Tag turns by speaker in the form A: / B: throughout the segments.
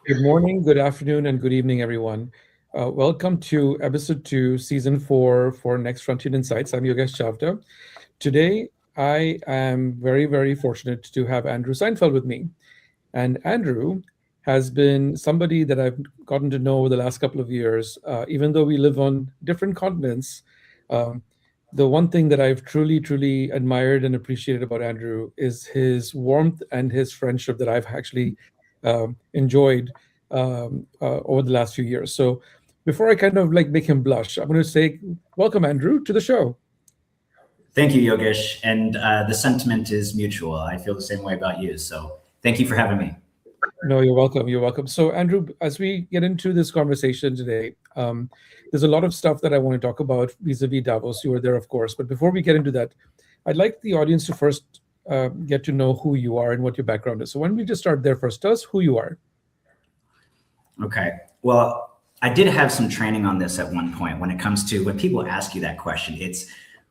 A: Good morning, good afternoon, and good evening, everyone. Welcome to episode two, season four for Next Frontier Insights. I'm Yogesh Chavda. Today, I am very fortunate to have Andrew Seinfeld with me. And Andrew has been somebody that I've gotten to know over the last couple of years. Even though we live on different continents, um, the one thing that I've truly admired and appreciated about Andrew is his warmth and his friendship that I've actually enjoyed over the last few years. So before I kind of like make him blush, I'm going to say, welcome, Andrew, to the show.
B: Thank you, Yogesh. And the sentiment is mutual. I feel the same way about you. So thank you for having me.
A: No, you're welcome. You're welcome. So, Andrew, as we get into this conversation today, there's a lot of stuff that I want to talk about vis-a-vis Davos. You were there, of course. But before we get into that, I'd like the audience to first get to know who you are and what your background is. So, why don't we just start there first? Tell us who you are.
B: Okay. Well, I did have some training on this at one point when it comes to when people ask you that question. It's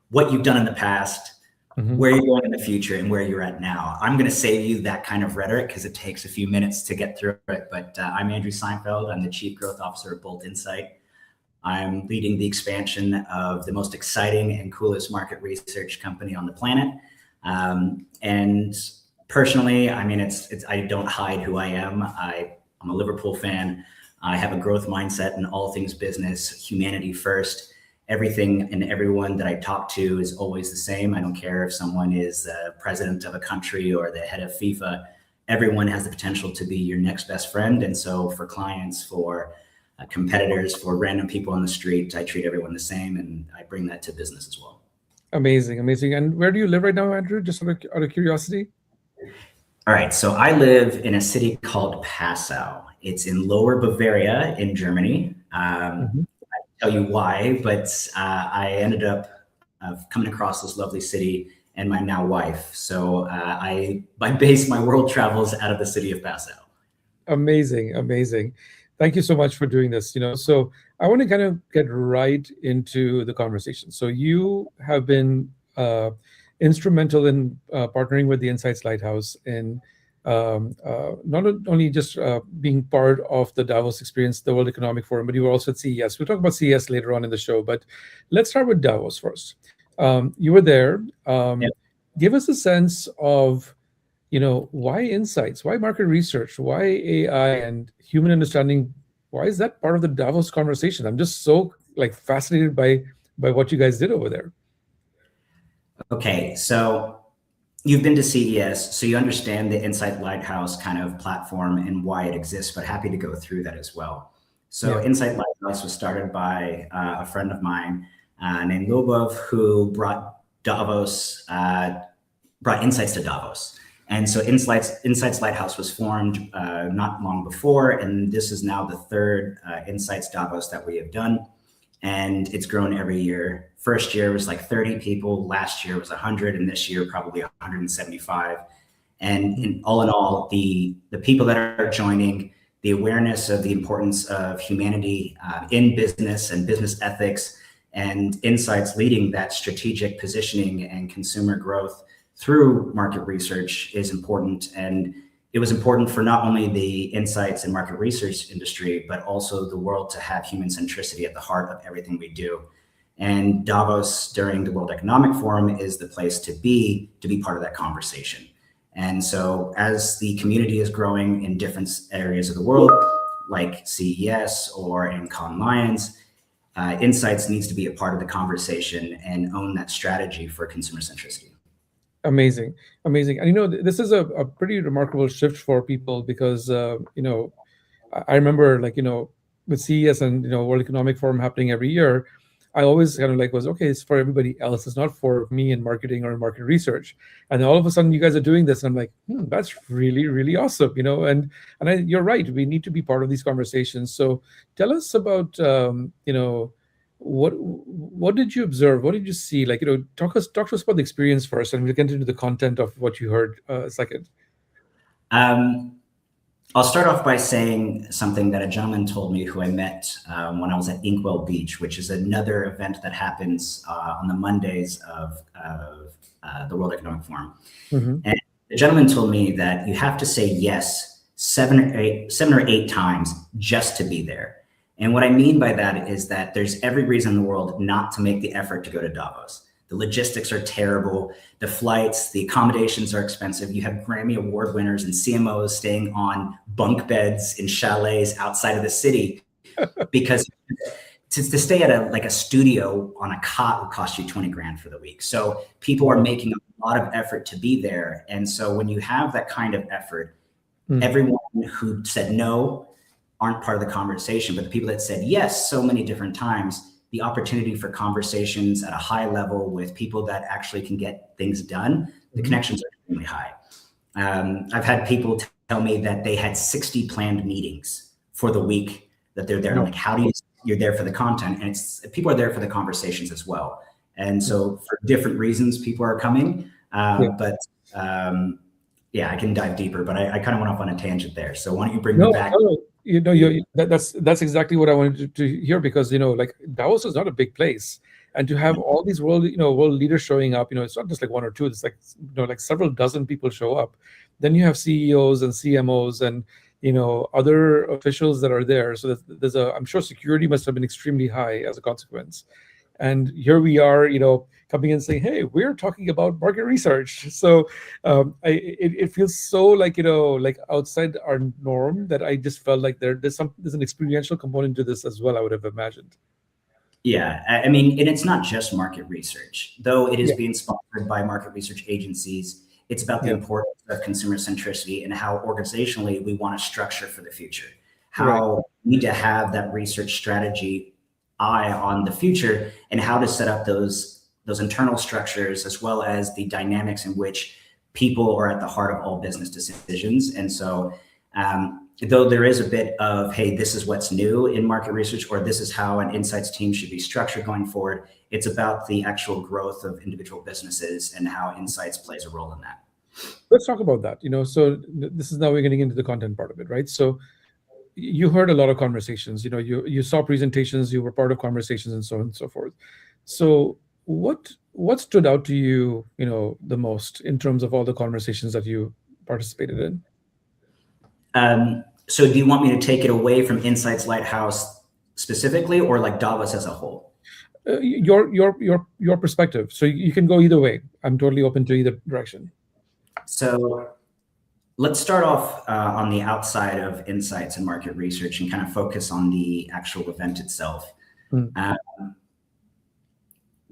B: what you've done in the past, where you're going in the future, and where you're at now. I'm going to save you that kind of rhetoric because it takes a few minutes to get through it. But I'm Andrew Seinfeld. I'm the Chief Growth Officer at Bolt Insight. I'm leading the expansion of the most exciting and coolest market research company on the planet. And personally, I mean, I don't hide who I am. I'm a Liverpool fan. I have a growth mindset in all things business, humanity first. Everything and everyone that I talk to is always the same. I don't care if someone is the president of a country or the head of FIFA. Everyone has the potential to be your next best friend. And so for clients, for competitors, for random people on the street, I treat everyone the same. And I bring that to business as well.
A: Amazing, amazing. And where do you live right now, Andrew? Just out of curiosity.
B: All right. So I live in a city called Passau. It's in Lower Bavaria in Germany. Tell you why, but I ended up coming across this lovely city and my now wife. So I base my world travels out of the city of Passau.
A: Amazing, amazing. Thank you so much for doing this. So I want to kind of get right into the conversation. So you have been instrumental in partnering with the Insights Lighthouse in not only just being part of the Davos experience, the World Economic Forum, but you were also at CES. We'll talk about CES later on in the show, but let's start with Davos first. You were there.
B: Yep.
A: Give us a sense of, why insights, why market research, why AI and human understanding, why is that part of the Davos conversation? I'm just so fascinated by what you guys did over there.
B: Okay, so you've been to CES, so you understand the Insight Lighthouse kind of platform and why it exists, but happy to go through that as well. So yeah. Insight Lighthouse was started by a friend of mine named Lobov, who brought insights to Davos. And so Insights Lighthouse was formed not long before, and this is now the third Insights Davos that we have done. And it's grown every year. First year was like 30 people. Last year was 100, and this year probably 175. And in all, the people that are joining, the awareness of the importance of humanity in business and business ethics, and Insights leading that strategic positioning and consumer growth through market research is important. And it was important for not only the insights and market research industry, but also the world to have human centricity at the heart of everything we do. And Davos during the World Economic Forum is the place to be part of that conversation. And so as the community is growing in different areas of the world, like CES or in Cannes Lions, Insights needs to be a part of the conversation and own that strategy for consumer centricity.
A: Amazing. And this is a pretty remarkable shift for people because I remember with CES and World Economic Forum happening every year, I always kind of was okay, it's for everybody else. It's not for me in marketing or in market research. And then all of a sudden you guys are doing this, and I'm like, that's really awesome, and you're right. We need to be part of these conversations. So tell us about what did you observe? What did you see? Talk to us about the experience first, and we'll get into the content of what you heard second.
B: I'll start off by saying something that a gentleman told me who I met when I was at Inkwell Beach, which is another event that happens on the Mondays of the World Economic Forum. And the gentleman told me that you have to say yes seven or eight times just to be there. And what I mean by that is that there's every reason in the world not to make the effort to go to Davos. The logistics are terrible. The flights, the accommodations are expensive. You have Grammy Award winners and CMOs staying on bunk beds in chalets outside of the city because to stay at a studio on a cot would cost you 20 grand for the week. So people are making a lot of effort to be there. And so when you have that kind of effort, everyone who said no aren't part of the conversation, but the people that said yes so many different times, the opportunity for conversations at a high level with people that actually can get things done, the connections are extremely high. I've had people tell me that they had 60 planned meetings for the week that they're there. Like, how do you're there for the content, and it's people are there for the conversations as well. And so for different reasons, people are coming. But I can dive deeper, but I kind of went off on a tangent there. So why don't you bring me back?
A: That's exactly what I wanted to hear, because like Davos is not a big place, and to have all these world leaders showing up, it's not just like one or two. It's like like several dozen people show up. Then you have CEOs and CMOs and other officials that are there. So I'm sure security must have been extremely high as a consequence. And here we are, coming in saying, "Hey, we're talking about market research." So it feels so like like outside our norm, that I just felt like there's an experiential component to this as well, I would have imagined.
B: Yeah, I mean, and it's not just market research, though it is being sponsored by market research agencies. It's about the importance of consumer centricity and how organizationally we want to structure for the future. How we need to have that research strategy eye on the future, and how to set up those internal structures, as well as the dynamics in which people are at the heart of all business decisions. And so though there is a bit of, hey, this is what's new in market research, or this is how an insights team should be structured going forward, it's about the actual growth of individual businesses and how insights plays a role in that.
A: Let's talk about that. So this is now we're getting into the content part of it, right? So you heard a lot of conversations, you saw presentations, you were part of conversations, and so on and so forth. So what stood out to you, the most in terms of all the conversations that you participated in?
B: So do you want me to take it away from Insights Lighthouse specifically, or like Davos as a whole?
A: Your perspective. So you can go either way. I'm totally open to either direction.
B: So let's start off on the outside of insights and market research, and kind of focus on the actual event itself.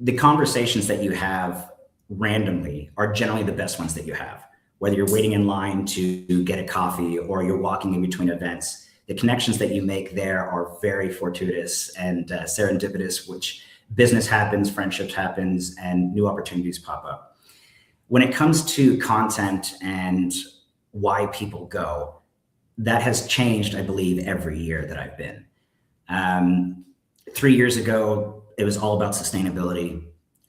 B: The conversations that you have randomly are generally the best ones that you have. Whether you're waiting in line to get a coffee or you're walking in between events, the connections that you make there are very fortuitous and serendipitous, which business happens, friendships happens, and new opportunities pop up. When it comes to content and why people go, that has changed, I believe, every year that I've been. 3 years ago, it was all about sustainability.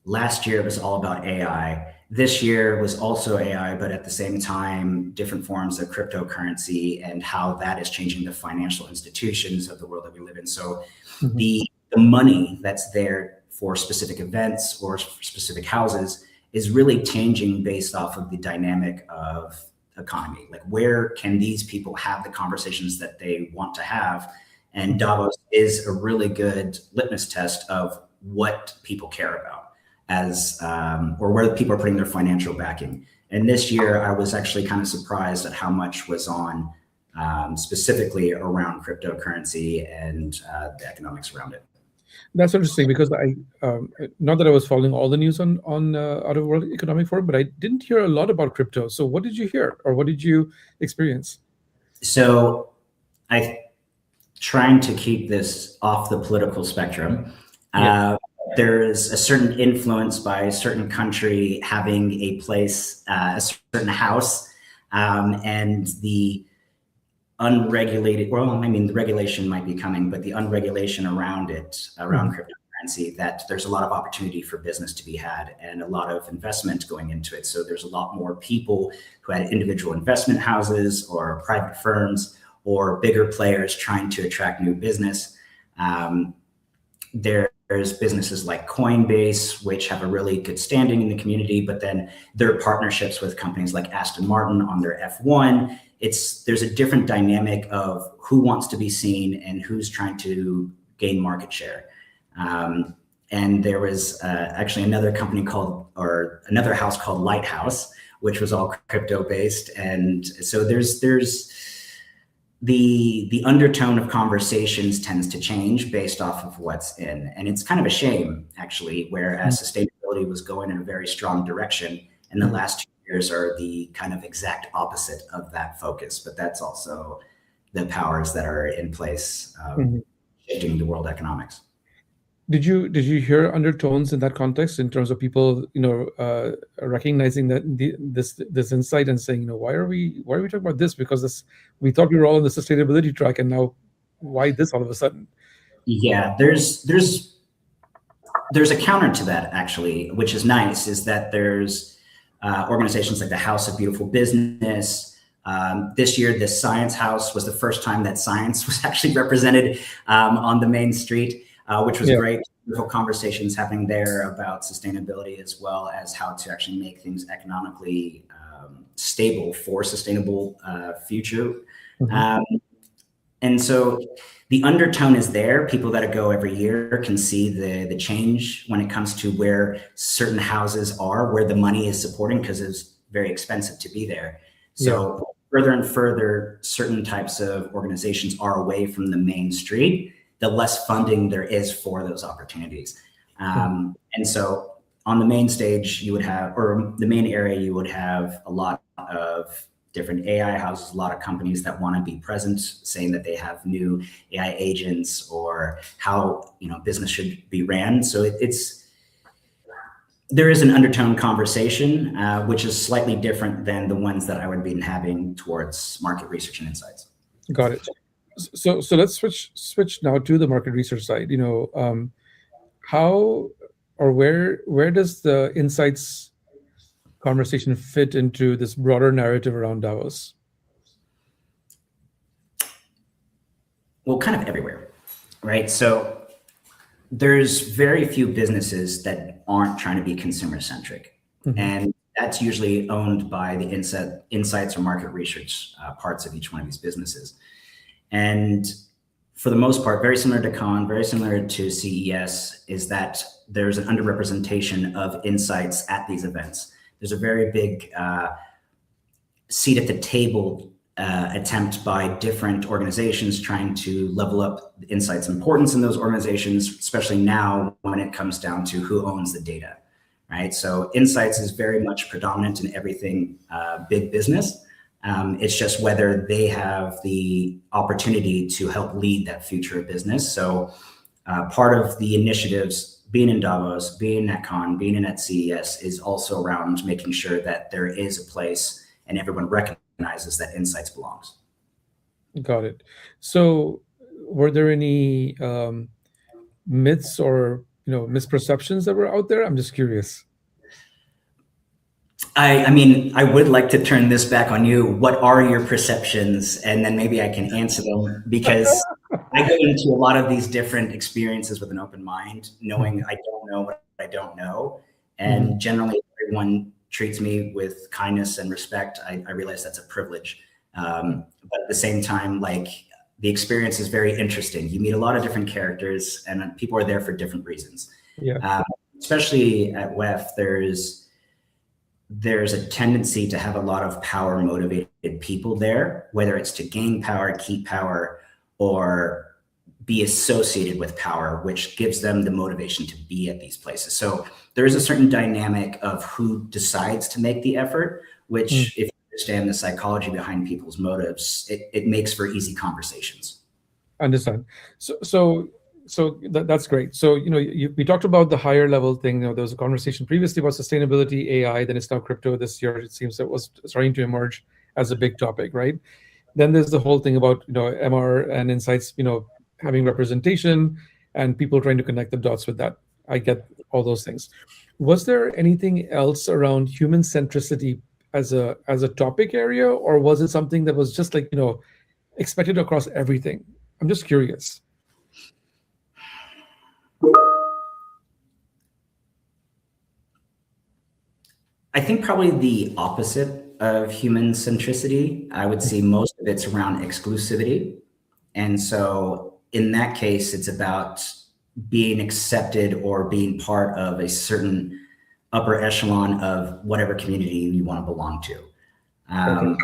B: Last year, it was all about AI. This year was also AI, but at the same time, different forms of cryptocurrency and how that is changing the financial institutions of the world that we live in. So the money that's there for specific events or specific houses is really changing based off of the dynamic of economy. Like, where can these people have the conversations that they want to have? And Davos is a really good litmus test of what people care about, or where people are putting their financial backing. And this year, I was actually kind of surprised at how much was on specifically around cryptocurrency and the economics around it.
A: That's interesting, because I not that I was following all the news on out of World Economic Forum, but I didn't hear a lot about crypto. So what did you hear, or what did you experience?
B: So trying to keep this off the political spectrum. There is a certain influence by a certain country having a place, a certain house, and the unregulated, well, I mean, the regulation might be coming, but the unregulation around it, around cryptocurrency, that there's a lot of opportunity for business to be had and a lot of investment going into it. So there's a lot more people who had individual investment houses or private firms or bigger players trying to attract new business. There's businesses like Coinbase, which have a really good standing in the community, but then their partnerships with companies like Aston Martin on their F1 there's a different dynamic of who wants to be seen and who's trying to gain market share. And there was actually another company called, or another house called Lighthouse, which was all crypto based. And so there's the undertone of conversations tends to change based off of what's in. And it's kind of a shame, actually, whereas sustainability was going in a very strong direction, and the last 2 years are the kind of exact opposite of that focus. But that's also the powers that are in place shifting the world economics.
A: Did you hear undertones in that context in terms of people, recognizing that this insight and saying, why are we talking about this? Because we thought we were all on the sustainability track, and now why this all of a sudden?
B: Yeah, there's a counter to that, actually, which is nice, is that there's organizations like the House of Beautiful Business. This year, the Science House was the first time that science was actually represented on the main street, which was great. Beautiful conversations happening there about sustainability, as well as how to actually make things economically stable for sustainable future. And so the undertone is there. People that go every year can see the change when it comes to where certain houses are, where the money is supporting, because it's very expensive to be there. So further and further, certain types of organizations are away from the main street, the less funding there is for those opportunities. And so on the main stage, you would have, or the main area, you would have a lot of different AI houses, a lot of companies that want to be present, saying that they have new AI agents or how business should be ran. So there is an undertone conversation, which is slightly different than the ones that I would be having towards market research and insights.
A: Got it. So let's switch now to the market research side. How or where does the insights conversation fit into this broader narrative around Davos?
B: Well, kind of everywhere, right? So there's very few businesses that aren't trying to be consumer centric, and that's usually owned by the insights or market research parts of each one of these businesses. And for the most part, very similar to Con, very similar to CES, is that there's an underrepresentation of insights at these events. There's a very big seat at the table attempt by different organizations trying to level up the insights importance in those organizations, especially now when it comes down to who owns the data, right? So insights is very much predominant in everything big business. It's just whether they have the opportunity to help lead that future of business. So part of the initiatives, being in Davos, being at Con, being at CES, is also around making sure that there is a place and everyone recognizes that insights belongs.
A: Got it. So were there any myths or misperceptions that were out there? I'm just curious.
B: I mean, I would like to turn this back on you. What are your perceptions? And then maybe I can answer them, because I go into a lot of these different experiences with an open mind, knowing I don't know what I don't know. And generally, everyone treats me with kindness and respect. I realize that's a privilege. But at the same time, like, the experience is very interesting. You meet a lot of different characters, and people are there for different reasons. Especially at WEF, there's a tendency to have a lot of power motivated people there, whether it's to gain power, keep power, or be associated with power, which gives them the motivation to be at these places. So there is a certain dynamic of who decides to make the effort, which if you understand the psychology behind people's motives, it makes for easy conversations.
A: Understand. So that's great. So we talked about the higher level thing. There was a conversation previously about sustainability, AI. Then it's now crypto. This year, it seems that was starting to emerge as a big topic, right? Then there's the whole thing about MR and insights, having representation and people trying to connect the dots with that. I get all those things. Was there anything else around human centricity as a topic area, or was it something that was just like expected across everything? I'm just curious.
B: I think probably the opposite. of human centricity. I would say most of it's around exclusivity. And so in that case, it's about being accepted or being part of a certain upper echelon of whatever community you want to belong to.
A: Okay.
B: Um,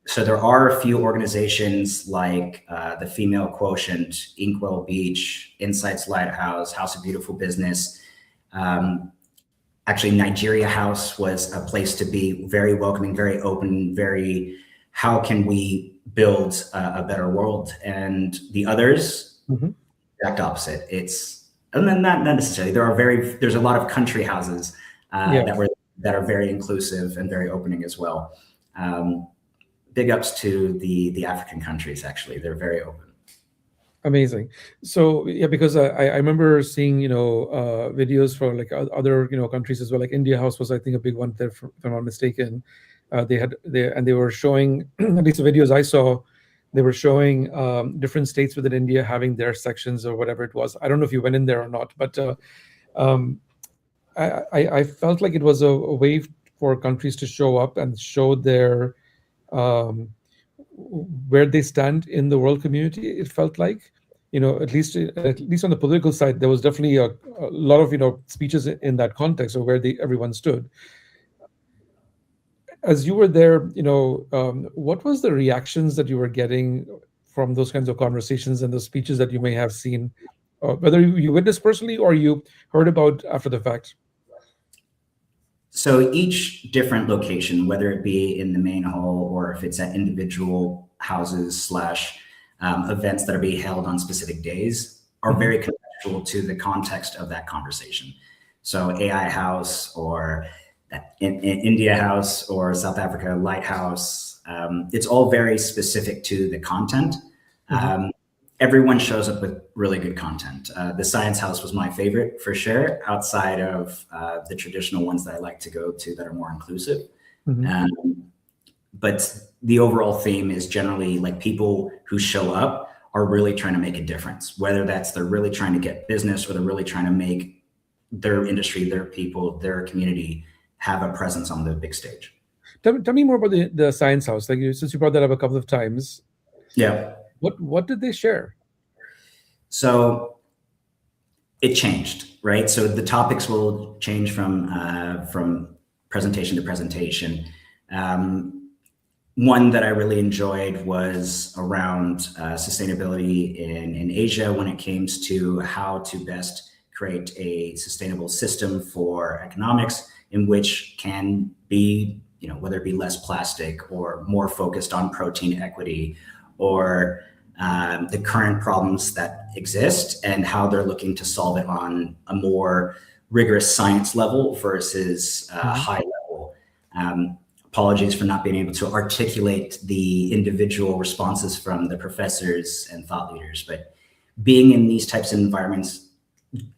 B: so there are a few organizations like the Female Quotient, Inkwell Beach, Insights Lighthouse, House of Beautiful Business. Um, Actually, Nigeria House was a place to be, very welcoming, very open, very, how can we build a better world? And the others,
A: Mhm.
B: exact opposite. It's, and then not necessarily. There's a lot of country houses
A: Yeah.
B: that are very inclusive and very opening as well. Um, Big ups to the African countries. Actually, they're very open.
A: Amazing. So yeah, because I remember seeing videos for like other countries as well. Like India House was, I think, a big one there, if I'm not mistaken. They were showing at least the videos I saw. They were showing different states within India having their sections or whatever it was. I don't know if you went in there or not, but um, I felt like it was a way for countries to show up and show their um, where they stand in the world community. It felt like, at least on the political side, there was definitely a lot of speeches in that context of where everyone stood. As you were there, what was the reactions that you were getting from those kinds of conversations and those speeches that you may have seen, whether you witnessed personally or you heard about after the fact?
B: So each different location, whether it be in the main hall or if it's at individual houses slash events that are being held on specific days, are
A: Mhm.
B: very contextual to the context of that conversation. So AI House or in India House or South Africa Lighthouse, it's all very specific to the content.
A: Mhm.
B: Um, Everyone shows up with really good content. The Science House was my favorite for sure, outside of the traditional ones that I like to go to that are more inclusive.
A: Mhm.
B: Um, but the overall theme is generally like people who show up are really trying to make a difference, whether that's they're really trying to get business or they're really trying to make their industry, their people, their community have a presence on the big stage.
A: Tell me more about the Science House. Like since you brought that up a couple of times,
B: Yeah.
A: what did they share?
B: So it changed, right? So the topics will change from presentation to presentation. One that I really enjoyed was around sustainability in Asia when it came to how to best create a sustainable system for economics in which can be, whether it be less plastic or more focused on protein equity or the current problems that exist and how they're looking to solve it on a more rigorous science level versus
A: Mhm.
B: high level. Apologies for not being able to articulate the individual responses from the professors and thought leaders, but being in these types of environments,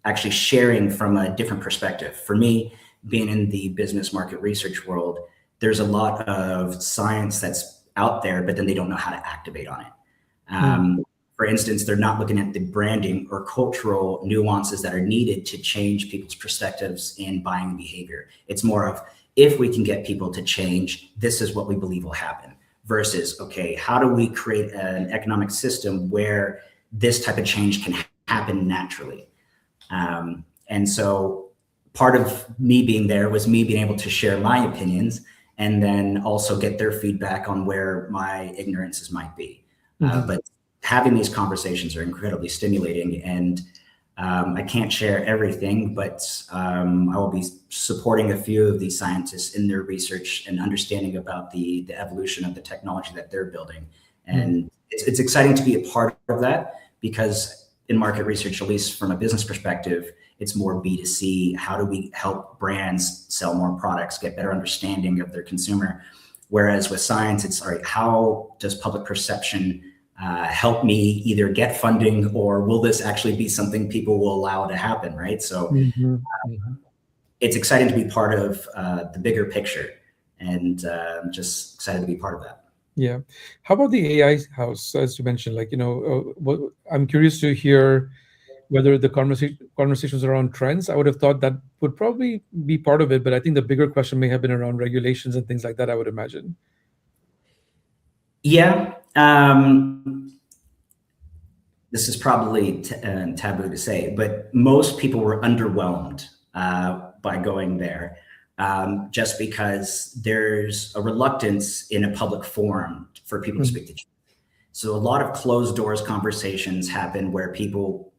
B: actually sharing from a different perspective. For me, being in the business market research world, there's a lot of science that's out there, but then they don't know how to activate on it.
A: Mm.
B: For instance, they're not looking at the branding or cultural nuances that are needed to change people's perspectives in buying behavior. It's more of, if we can get people to change, this is what we believe will happen, versus, okay, how do we create an economic system where this type of change can happen naturally? And so part of me being there was me being able to share my opinions and then also get their feedback on where my ignorances might be.
A: Mhm.
B: But having these conversations are incredibly stimulating, and I can't share everything, but I will be supporting a few of these scientists in their research and understanding about the evolution of the technology that they're building.
A: Mm.
B: And it's exciting to be a part of that, because in market research, at least from a business perspective, it's more B2C. How do we help brands sell more products, get better understanding of their consumer? Whereas with science, it's, all right, how does public perception help me either get funding, or will this actually be something people will allow to happen, right? So
A: Mhm. Mhm.
B: it's exciting to be part of the bigger picture, and I'm just excited to be part of that.
A: Yeah. How about the AI house, as you mentioned? Like, I'm curious to hear whether the conversations around trends. I would have thought that would probably be part of it, but I think the bigger question may have been around regulations and things like that, I would imagine.
B: Yeah. This is probably taboo to say, but most people were underwhelmed by going there, just because there's a reluctance in a public forum for people to
A: Mm.
B: speak to. So a lot of closed doors conversations happen where people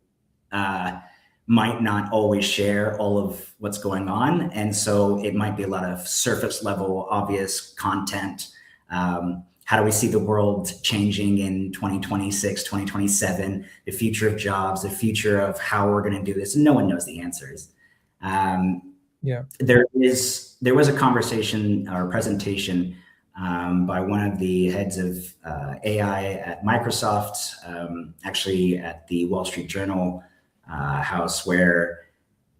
B: uh, might not always share all of what's going on. And so it might be a lot of surface level, obvious content. How do we see the world changing in 2026, 2027, the future of jobs, the future of how we're going to do this? And no one knows the answers. Um,
A: Yeah.
B: there was a conversation or presentation by one of the heads of AI at Microsoft, actually at the Wall Street Journal house, where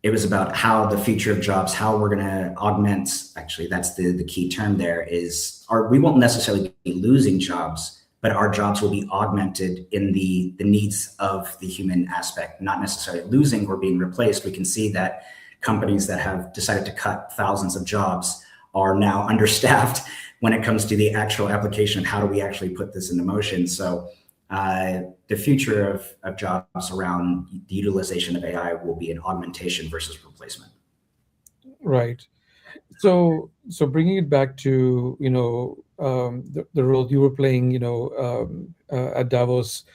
B: it was about how the future of jobs, how we're going to augment. Actually, that's the key term there is we won't necessarily be losing jobs, but our jobs will be augmented in the needs of the human aspect, not necessarily losing or being replaced. We can see that companies that have decided to cut thousands of jobs are now understaffed when it comes to the actual application of how do we actually put this into motion. So the future of jobs around the utilization of AI will be an augmentation versus replacement.
A: Right. So bringing it back to, the role you were playing, at Davos,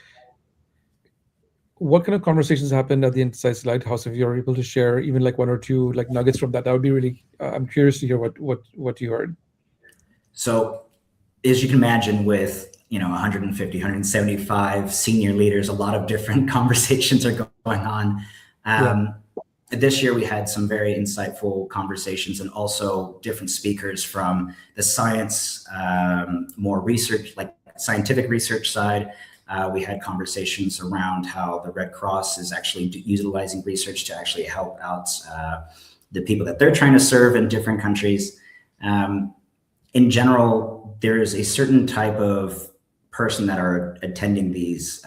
A: what kind of conversations happened at the Insights Lighthouse? If you're able to share even like one or two like nuggets from that, that would be really. I'm curious to hear what you heard.
B: So as you can imagine, with 150, 175 senior leaders, a lot of different conversations are going on.
A: Yeah.
B: This year we had some very insightful conversations, and also different speakers from the science, more research, like scientific research side. We had conversations around how the Red Cross is actually utilizing research to actually help out the people that they're trying to serve in different countries. In general, there is a certain type of person that are attending these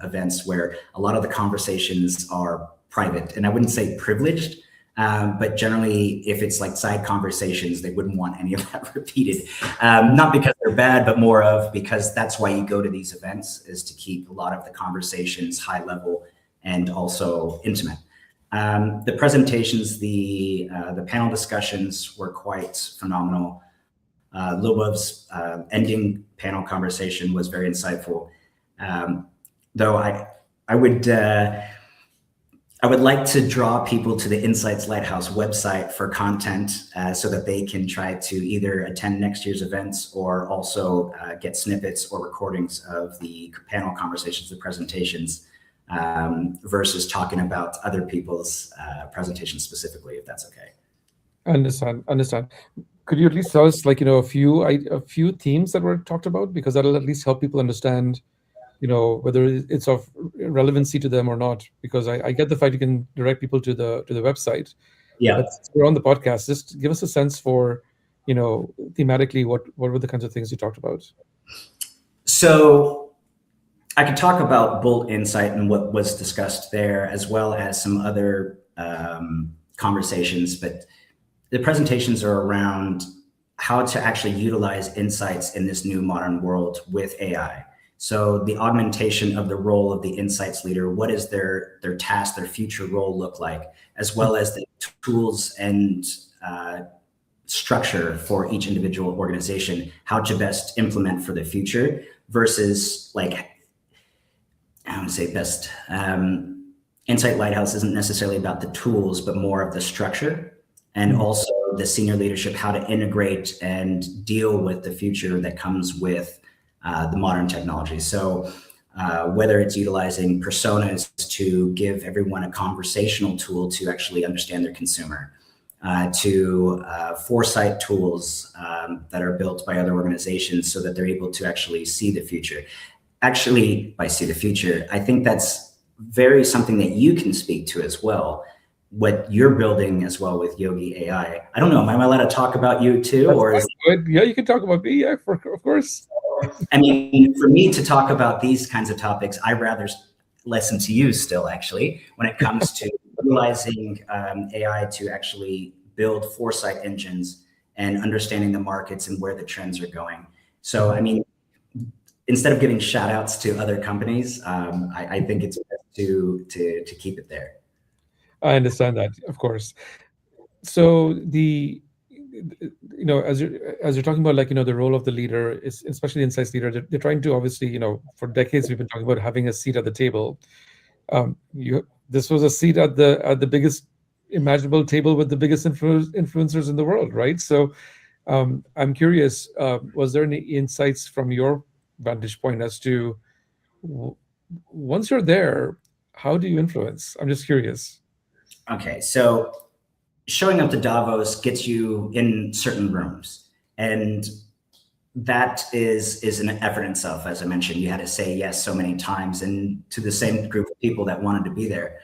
B: events where a lot of the conversations are private, and I wouldn't say privileged, but generally, if it's like side conversations, they wouldn't want any of that repeated. Not because they're bad, but more of because that's why you go to these events, is to keep a lot of the conversations high level and also intimate. The presentations, the panel discussions were quite phenomenal. Lubov's ending panel conversation was very insightful. Though I would like to draw people to the Insights Lighthouse website for content, so that they can try to either attend next year's events or also get snippets or recordings of the panel conversations, the presentations, versus talking about other people's presentations specifically, if that's okay.
A: Understand. Could you at least tell us, like, a few themes that were talked about, because that'll at least help people understand, whether it's of relevancy to them or not. Because I get the fact you can direct people to the website,
B: Yeah.
A: but since we're on the podcast, just give us a sense for, thematically, what were the kinds of things you talked about.
B: So I could talk about Bolt Insight and what was discussed there, as well as some other conversations, but the presentations are around how to actually utilize insights in this new modern world with AI. So the augmentation of the role of the insights leader, what is their task, their future role look like, as well as the tools and structure for each individual organization, how to best implement for the future versus, like, I would say best. Insight Lighthouse isn't necessarily about the tools, but more of the structure, and also the senior leadership, how to integrate and deal with the future that comes with the modern technology. So whether it's utilizing personas to give everyone a conversational tool to actually understand their consumer, to foresight tools that are built by other organizations so that they're able to actually see the future. Actually, by see the future, I think that's very something that you can speak to as well. What you're building as well with Yogi AI. I don't know. Am I allowed to talk about you too,
A: That's
B: or is
A: good. Yeah, you can talk about me. Yeah, of course.
B: I mean, for me to talk about these kinds of topics, I rather listen to you still, actually, when it comes to utilizing AI to actually build foresight engines and understanding the markets and where the trends are going. So, I mean, instead of giving shout outs to other companies, I think it's best to keep it there.
A: I understand that, of course. So as you're talking about, like, the role of the leader is, especially the insights leader, they're trying to, obviously, for decades we've been talking about having a seat at the table. You This was a seat at the biggest imaginable table with the biggest influencers in the world, right? So I'm curious, was there any insights from your vantage point as to, w- once you're there, how do you influence? I'm just curious.
B: Okay, so showing up to Davos gets you in certain rooms, and that is an effort in itself. As I mentioned, you had to say yes so many times, and to the same group of people that wanted to be there.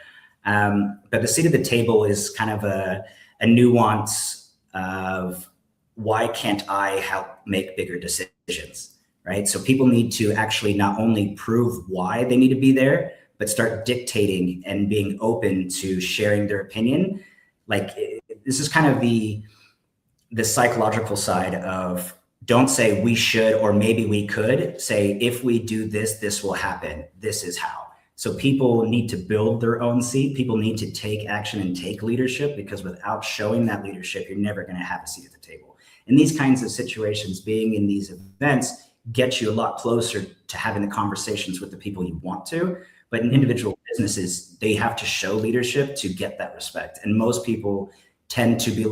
B: But the seat at the table is kind of a nuance of why can't I help make bigger decisions, right? So people need to actually not only prove why they need to be there, but start dictating and being open to sharing their opinion. Like, this is kind of the psychological side of, don't say we should or maybe we could, say if we do this, this will happen. This is how. So people need to build their own seat. People need to take action and take leadership, because without showing that leadership, you're never going to have a seat at the table. In these kinds of situations, being in these events gets you a lot closer to having the conversations with the people you want to. But in individual businesses, they have to show leadership to get that respect. And most people tend to be,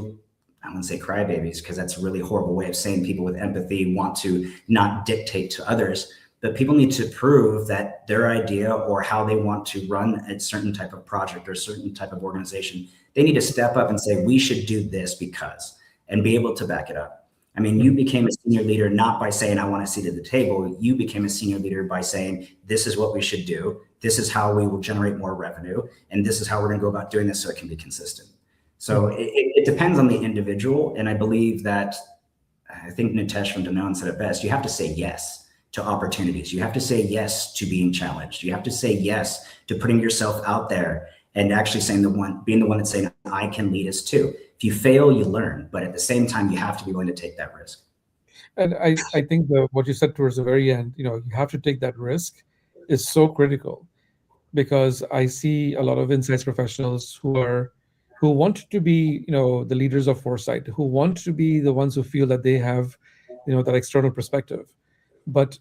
B: I wouldn't say crybabies, because that's a really horrible way of saying people with empathy want to not dictate to others. But people need to prove that their idea or how they want to run a certain type of project or a certain type of organization, they need to step up and say, we should do this because, and be able to back it up. I mean, you became a senior leader not by saying, I want a seat at the table. You became a senior leader by saying, this is what we should do. This is how we will generate more revenue. And this is how we're going to go about doing this so it can be consistent. So it depends on the individual. And I believe that, I think Nitesh from Danone said it best, you have to say yes to opportunities. You have to say yes to being challenged. You have to say yes to putting yourself out there and actually being the one that's saying, I can lead us too. If you fail, you learn, but at the same time, you have to be willing to take that risk.
A: And I think what you said towards the very end, you have to take that risk, is so critical, because I see a lot of insights professionals who want to be, the leaders of foresight, who want to be the ones who feel that they have, that external perspective. But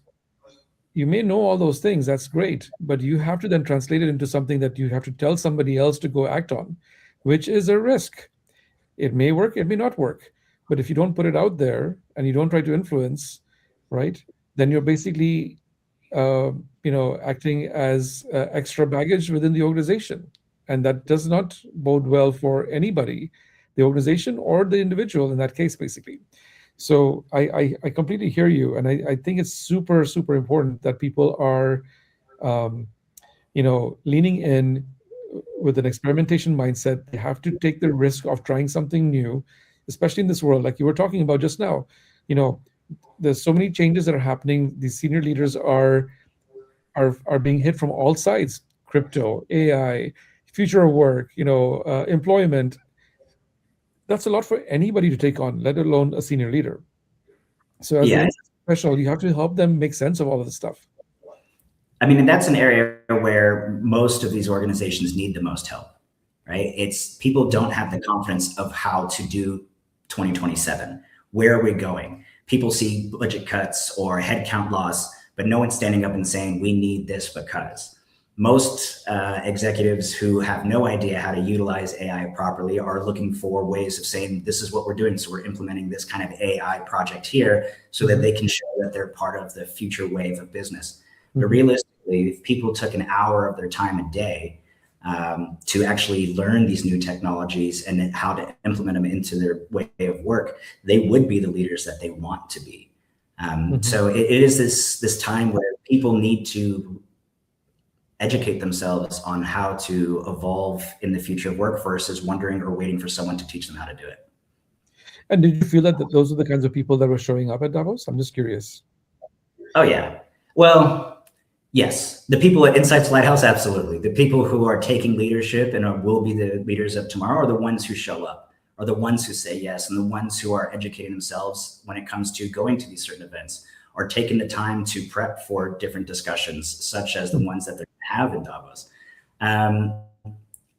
A: you may know all those things, that's great, but you have to then translate it into something that you have to tell somebody else to go act on, which is a risk. It may work, it may not work. But if you don't put it out there and you don't try to influence, right, then you're basically, acting as extra baggage within the organization. And that does not bode well for anybody, the organization or the individual in that case, basically. So I completely hear you. And I think it's super, super important that people are, leaning in with an experimentation mindset. They have to take the risk of trying something new, especially in this world, like you were talking about just now. You know, there's so many changes that are happening. These senior leaders are being hit from all sides: crypto, AI, future of work, employment. That's a lot for anybody to take on, let alone a senior leader. So as an
B: Yeah.
A: insights professional, you have to help them make sense of all of this stuff.
B: I mean, and that's an area where most of these organizations need the most help, right? It's people don't have the confidence of how to do 2027. Where are we going? People see budget cuts or headcount loss, but no one's standing up and saying, we need this because. Most executives who have no idea how to utilize AI properly are looking for ways of saying, this is what we're doing. So we're implementing this kind of AI project here so that they can show that they're part of the future wave of business. But realistically, if people took an hour of their time a day to actually learn these new technologies and how to implement them into their way of work, they would be the leaders that they want to be. So it is this time where people need to educate themselves on how to evolve in the future of work versus wondering or waiting for someone to teach them how to do it.
A: And did you feel that those are the kinds of people that were showing up at Davos? I'm just curious.
B: Oh, yeah. Well, yes. The people at Insights Lighthouse, absolutely. The people who are taking leadership and will be the leaders of tomorrow are the ones who show up, are the ones who say yes, and the ones who are educating themselves when it comes to going to these certain events, are taking the time to prep for different discussions, such as the ones that they're going to have in Davos.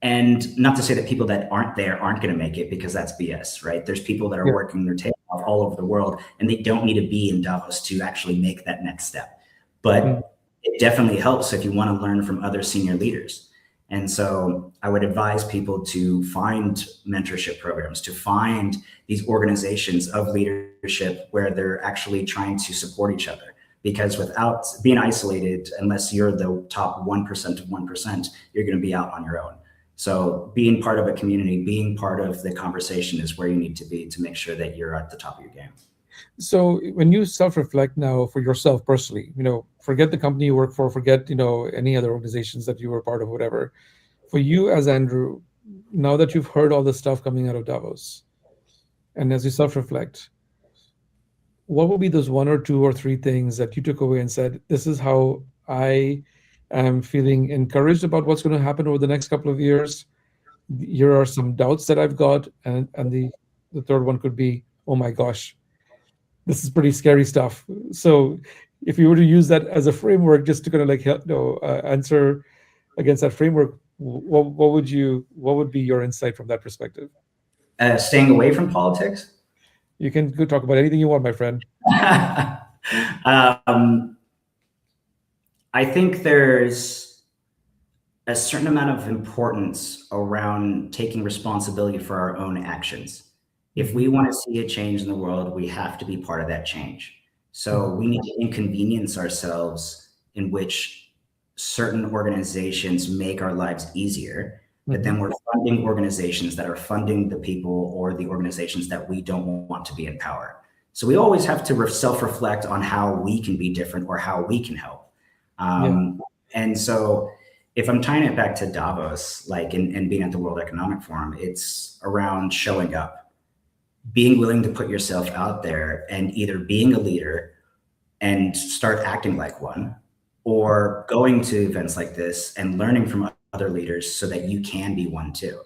B: And not to say that people that aren't there aren't going to make it, because that's BS, right? There's people that are
A: Yeah.
B: working their tail off all over the world, and they don't need to be in Davos to actually make that next step.
A: Mm.
B: But it definitely helps if you want to learn from other senior leaders. And so I would advise people to find mentorship programs, to find these organizations of leadership where they're actually trying to support each other. Because without being isolated, unless you're the top 1% of 1%, you're going to be out on your own. So being part of a community, being part of the conversation is where you need to be to make sure that you're at the top of your game.
A: So when you self-reflect now for yourself personally, forget the company you work for, forget, any other organizations that you were part of, whatever. For you as Andrew, now that you've heard all the stuff coming out of Davos, and as you self-reflect, what would be those one or two or three things that you took away and said, this is how I am feeling encouraged about what's going to happen over the next couple of years. Here are some doubts that I've got, and the third one could be, oh my gosh, this is pretty scary stuff. So if you were to use that as a framework, just to kind of like help, answer against that framework, what would be your insight from that perspective?
B: Staying away from politics.
A: You can go talk about anything you want, my friend.
B: I think there's a certain amount of importance around taking responsibility for our own actions. If we want to see a change in the world, we have to be part of that change. So we need to inconvenience ourselves in which certain organizations make our lives easier, but then we're funding organizations that are funding the people or the organizations that we don't want to be in power. So we always have to self-reflect on how we can be different or how we can help. And so if I'm tying it back to Davos, like and being at the World Economic Forum, it's around showing up, being willing to put yourself out there and either being a leader and start acting like one, or going to events like this and learning from other leaders so that you can be one too.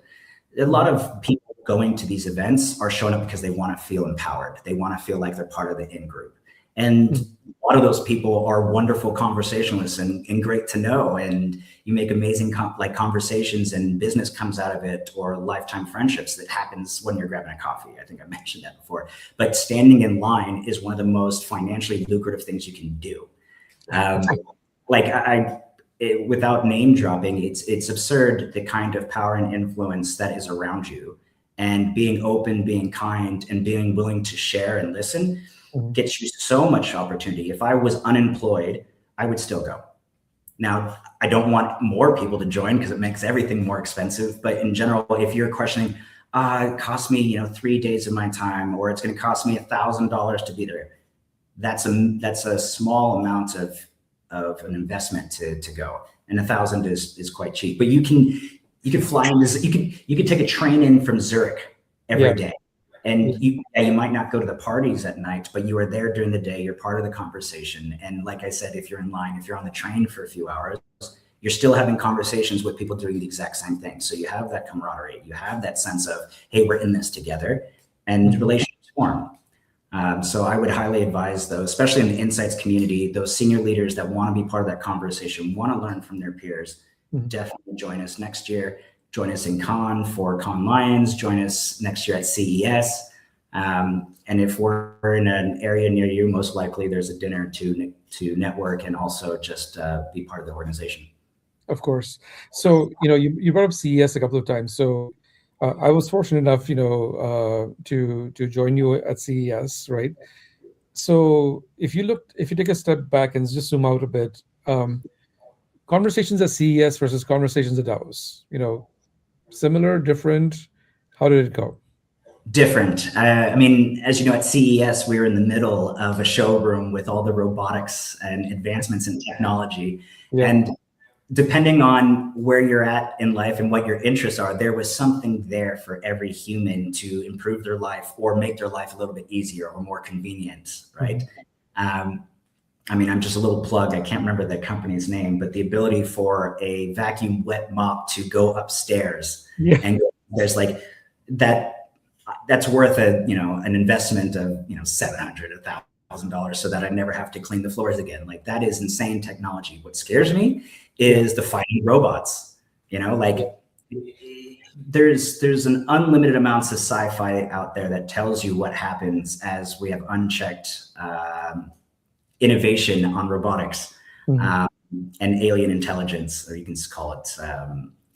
B: A lot of people going to these events are showing up because they want to feel empowered. They want to feel like they're part of the in-group. And a lot of those people are wonderful conversationalists and great to know. And you make amazing conversations, and business comes out of it, or lifetime friendships that happens when you're grabbing a coffee. I think I mentioned that before. But standing in line is one of the most financially lucrative things you can do. Without name dropping, it's absurd the kind of power and influence that is around you. And being open, being kind, and being willing to share and listen gets you so much opportunity. If I was unemployed, I would still go. Now, I don't want more people to join because it makes everything more expensive. But in general, if you're questioning, it costs me, 3 days of my time, or it's going to cost me $1,000 to be there, that's a small amount of an investment to go. And 1,000 is quite cheap. But you can fly in this. You can take a train in from Zurich every day. And you might not go to the parties at night, but you are there during the day. You're part of the conversation. And like I said, if you're in line, if you're on the train for a few hours, you're still having conversations with people doing the exact same thing. So you have that camaraderie. You have that sense of, hey, we're in this together, and relationships form. So I would highly advise those, especially in the insights community, those senior leaders that want to be part of that conversation, want to learn from their peers, definitely join us next year. Join us in Con for Con Lions. Join us next year at CES. And if we're in an area near you, most likely there's a dinner to network and also just be part of the organization.
A: Of course. So, you brought up CES a couple of times. So I was fortunate enough, to join you at CES, right? So if you take a step back and just zoom out a bit, conversations at CES versus conversations at Davos, similar, different? How did it go?
B: Different. As you know, at CES, we were in the middle of a showroom with all the robotics and advancements in technology. Yeah. And depending on where you're at in life and what your interests are, there was something there for every human to improve their life or make their life a little bit easier or more convenient, right? I'm just a little plug. I can't remember the company's name, but the ability for a vacuum wet mop to go upstairs and there's like that, that's worth an investment of, $700, so that I never have to clean the floors again. Like, that is insane technology. What scares me is the fighting robots. You know, like, there's an unlimited amounts of sci-fi out there that tells you what happens as we have unchecked innovation on robotics and alien intelligence, or you can call it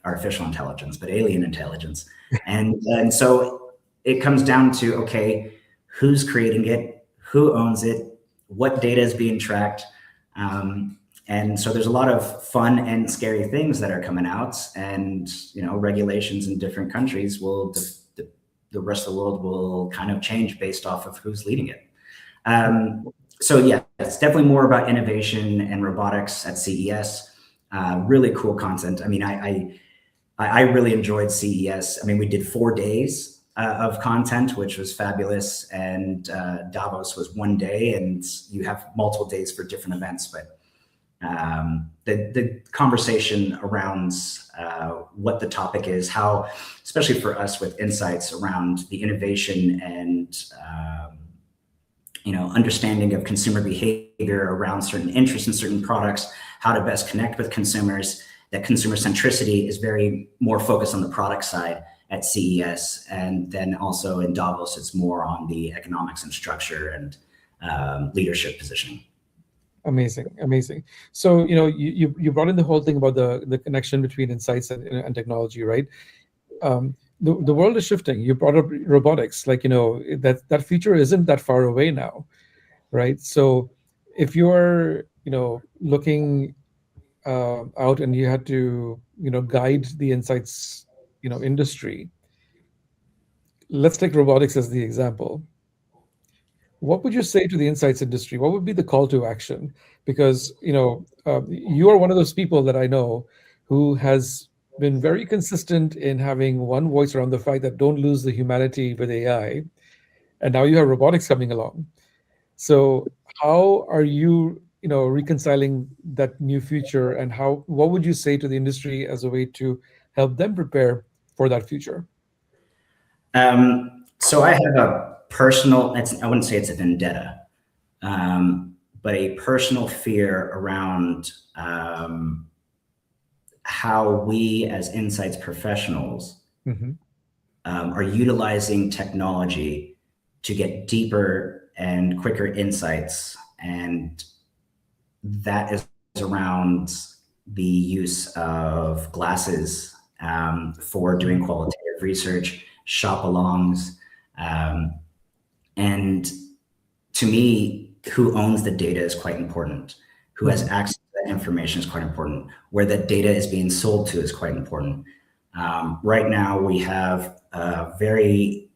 B: artificial intelligence, but alien intelligence. And so it comes down to, okay, who's creating it, who owns it, what data is being tracked. And so there's a lot of fun and scary things that are coming out, and, you know, regulations in different countries will, the rest of the world will kind of change based off of who's leading it. So yeah, it's definitely more about innovation and robotics at CES. Really cool content. I mean, I really enjoyed CES. I mean, we did 4 days of content, which was fabulous. And Davos was 1 day, and you have multiple days for different events. But the conversation around what the topic is, how, especially for us with insights around the innovation and you know, understanding of consumer behavior around certain interests in certain products, how to best connect with consumers. That consumer centricity is very more focused on the product side at CES, and then also in Davos, it's more on the economics and structure and leadership positioning.
A: Amazing, amazing. So, you know, you brought in the whole thing about the connection between insights and technology, right? The world is shifting. You brought up robotics, like, you know, that future isn't that far away now, right? So if you're, you know, looking out and you had to, you know, guide the insights, you know, industry, let's take robotics as the example. What would you say to the insights industry? What would be the call to action? Because, you know, you are one of those people that I know who has been very consistent in having one voice around the fact that don't lose the humanity with AI. And now you have robotics coming along. So how are you, you know, reconciling that new future, and what would you say to the industry as a way to help them prepare for that future?
B: So I have a personal, I wouldn't say it's a vendetta, but a personal fear around how we as insights professionals are utilizing technology to get deeper and quicker insights. And that is around the use of glasses for doing qualitative research, shop alongs. And to me, who owns the data is quite important. Who has access to that information is quite important. Where that data is being sold to is quite important. Right now, we have a very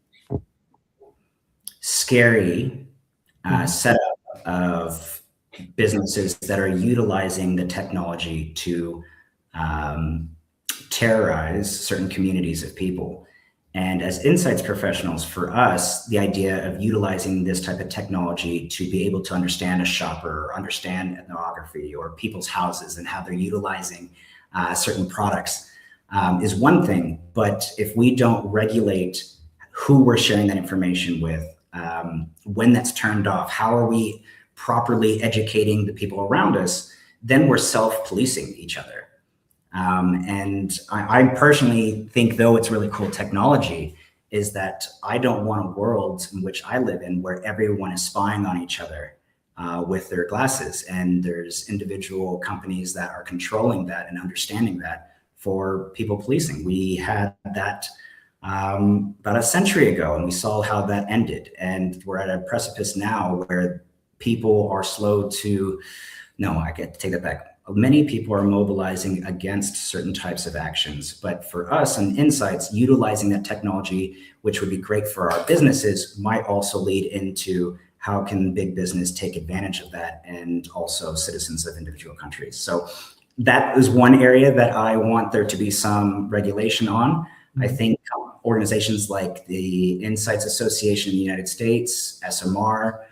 B: scary setup of businesses that are utilizing the technology to terrorize certain communities of people. And as insights professionals, for us, the idea of utilizing this type of technology to be able to understand a shopper, or understand ethnography, or people's houses and how they're utilizing certain products is one thing. But if we don't regulate who we're sharing that information with, when that's turned off, how are we properly educating the people around us, then we're self-policing each other. And I personally think, though it's really cool technology, is that I don't want a world in which I live in where everyone is spying on each other with their glasses. And there's individual companies that are controlling that and understanding that for people policing. We had that about a century ago, and we saw how that ended. And we're at a precipice now where people are slow to, no, I get to take that back. Many people are mobilizing against certain types of actions. But for us and insights, utilizing that technology, which would be great for our businesses, might also lead into how can big business take advantage of that, and also citizens of individual countries. So that is one area that I want there to be some regulation on. I think organizations like the Insights Association in the United States, SMR,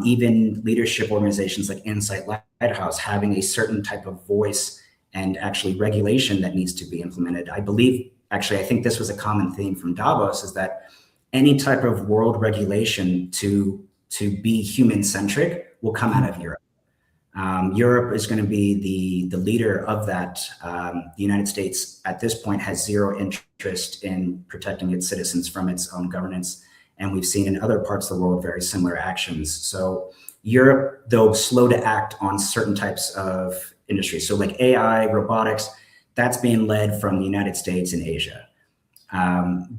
B: even leadership organizations like Insight Lighthouse, having a certain type of voice and actually regulation that needs to be implemented. I believe, actually, I think this was a common theme from Davos, is that any type of world regulation to to be human centric will come out of Europe. Europe is going to be the leader of that. The United States at this point has zero interest in protecting its citizens from its own governance. And we've seen in other parts of the world very similar actions. So Europe, though slow to act on certain types of industries, so like AI, robotics, that's being led from the United States and Asia.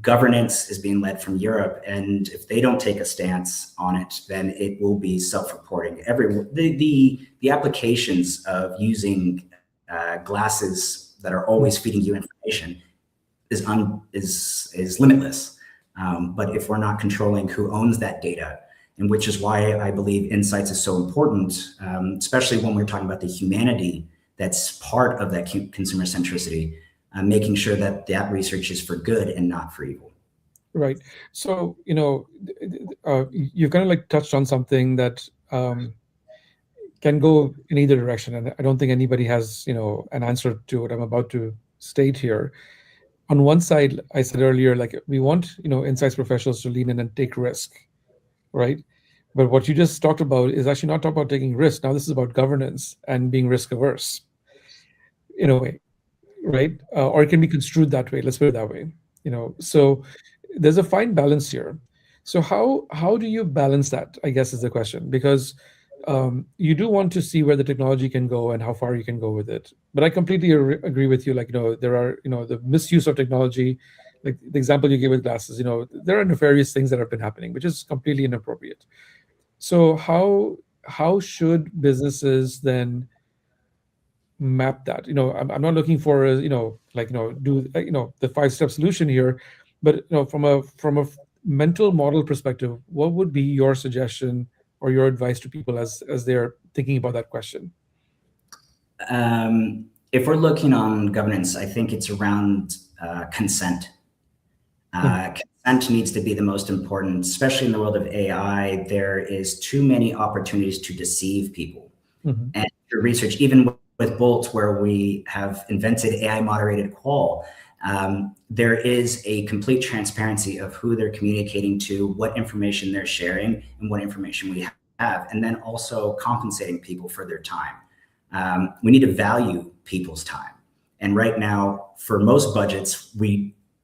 B: Governance is being led from Europe, and if they don't take a stance on it, then it will be self-reporting. The applications of using glasses that are always feeding you information is limitless. But if we're not controlling who owns that data, and which is why I believe insights is so important, especially when we're talking about the humanity that's part of that consumer centricity. Making sure that that research is for good and not for evil.
A: Right. So, you've kind of like touched on something that can go in either direction. And I don't think anybody has, an answer to what I'm about to state here. On one side, I said earlier, like we want, insights professionals to lean in and take risk, right? But what you just talked about is actually not talking about taking risk. Now this is about governance and being risk averse in a way, right? Or it can be construed that way. Let's put it that way. So there's a fine balance here. So how do you balance that? I guess is the question, because you do want to see where the technology can go and how far you can go with it. But I completely agree with you. Like there are the misuse of technology, like the example you gave with glasses. There are nefarious things that have been happening, which is completely inappropriate. So how should businesses then map that? I'm not looking for a, do the 5-step solution here, but from a mental model perspective, what would be your suggestion or your advice to people as they're thinking about that question?
B: If we're looking on governance, I think it's around consent. Consent needs to be the most important, especially in the world of AI. There is too many opportunities to deceive people. And through research, even with Bolt, where we have invented AI moderated qual, there is a complete transparency of who they're communicating to, what information they're sharing, and what information we have, and then also compensating people for their time. We need to value people's time. And right now, for most budgets,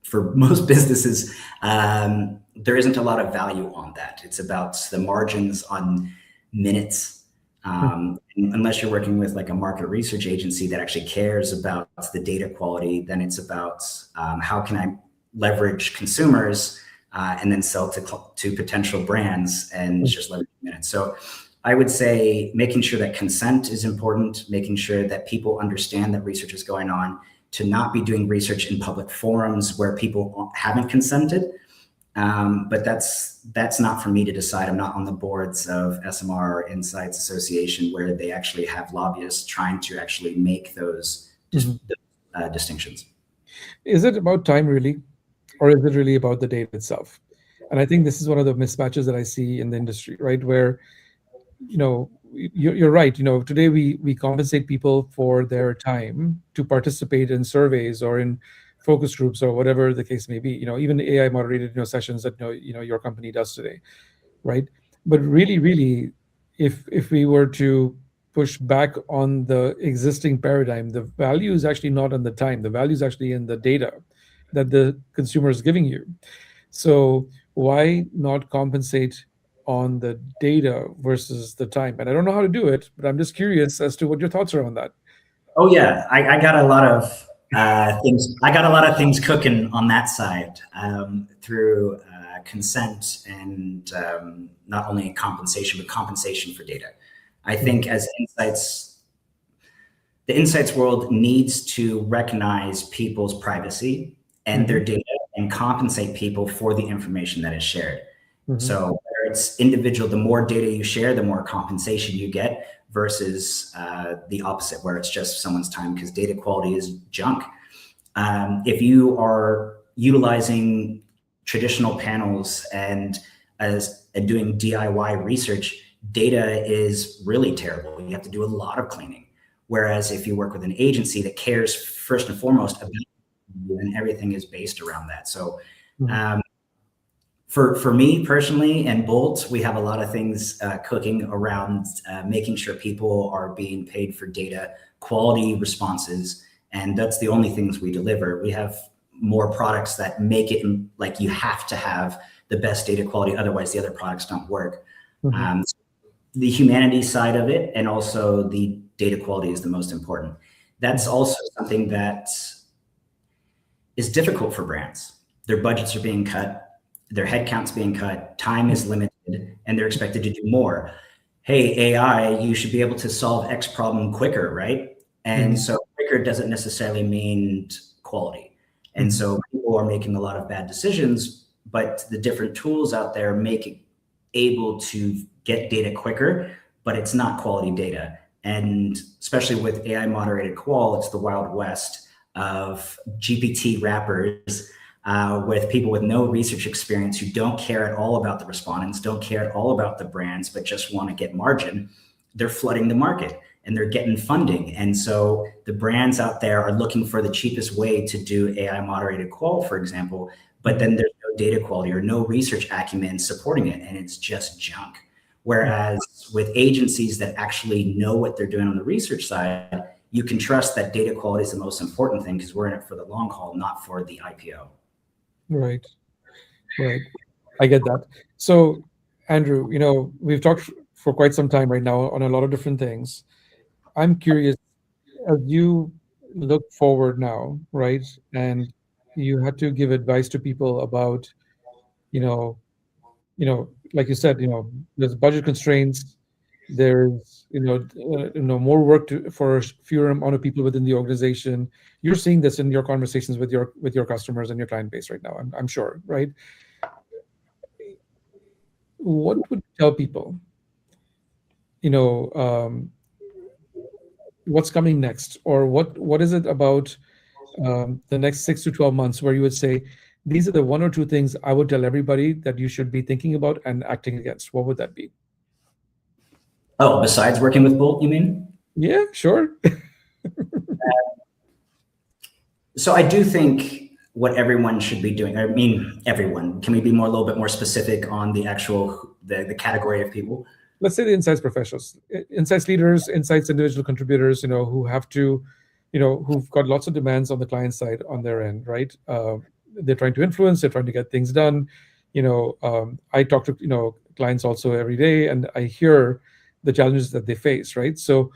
B: for most businesses, there isn't a lot of value on that. It's about the margins on minutes. Unless you're working with like a market research agency that actually cares about the data quality, then it's about how can I leverage consumers and then sell to potential brands and just leverage minutes. So I would say making sure that consent is important, making sure that people understand that research is going on, to not be doing research in public forums where people haven't consented. But that's not for me to decide. I'm not on the boards of SMR or Insights Association where they actually have lobbyists trying to actually make those distinctions.
A: Is it about time really, or is it really about the data itself? And I think this is one of the mismatches that I see in the industry, right? Where, you're right. Today we compensate people for their time to participate in surveys or in focus groups or whatever the case may be. Even AI moderated sessions that your company does today, right? But really, if we were to push back on the existing paradigm, the value is actually not on the time. The value is actually in the data that the consumer is giving you. So why not compensate on the data versus the time? And I don't know how to do it, but I'm just curious as to what your thoughts are on that.
B: Oh yeah, I got a lot of things. I got a lot of things cooking on that side through consent and not only compensation, but compensation for data. I think as insights, the insights world needs to recognize people's privacy and their data and compensate people for the information that is shared. So whether it's individual, the more data you share, the more compensation you get versus the opposite, where it's just someone's time, because data quality is junk. If you are utilizing traditional panels and doing DIY research, data is really terrible. You have to do a lot of cleaning. Whereas if you work with an agency that cares first and foremost about you, and everything is based around that. So For me personally and Bolt, we have a lot of things cooking around making sure people are being paid for data, quality responses, and that's the only things we deliver. We have more products that make it like you have to have the best data quality, otherwise the other products don't work.
A: Mhm.
B: Um, the humanity side of it and also the data quality is the most important. That's
A: Mhm.
B: also something that is difficult for brands. Their budgets are being cut, their headcount's being cut, time is limited, and they're expected to do more. Hey, AI, you should be able to solve X problem quicker, right? And
A: Mhm.
B: so quicker doesn't necessarily mean quality. And
A: Mhm.
B: so people are making a lot of bad decisions, but the different tools out there make it able to get data quicker, but it's not quality data. And especially with AI moderated qual, it's the Wild West of GPT wrappers with people with no research experience who don't care at all about the respondents, don't care at all about the brands, but just want to get margin. They're flooding the market and they're getting funding. And so the brands out there are looking for the cheapest way to do AI moderated qual, for example, but
A: Mhm.
B: then there's no data quality or no research acumen supporting it, and it's just junk.
A: Mhm.
B: Whereas with agencies that actually know what they're doing on the research side, you can trust that data quality is the most important thing because we're in it for the long haul, not for the IPO.
A: Right. Right. I get that. So, Andrew, we've talked for quite some time right now on a lot of different things. I'm curious, as you look forward now, right, and you had to give advice to people about, you know, like you said, there's budget constraints, there's, more work for a fewer amount of people within the organization. You're seeing this in your conversations with your customers and your client base right now. I'm sure, right? What would you tell people, you know, what's coming next, or what is it about the next 6 to 12 months where you would say these are the one or two things I would tell everybody that you should be thinking about and acting against? What would that be?
B: Oh, besides working with Bolt, you mean?
A: Yeah, sure.
B: So I do think what everyone should be doing. I mean, everyone. Can we be more a little bit more specific on the actual the category of people?
A: Let's say the insights professionals, insights leaders, insights individual contributors, who have to, who've got lots of demands on the client side on their end, right? They're trying to influence, they're trying to get things done. I talk to, clients also every day, and I hear the challenges that they face, right? So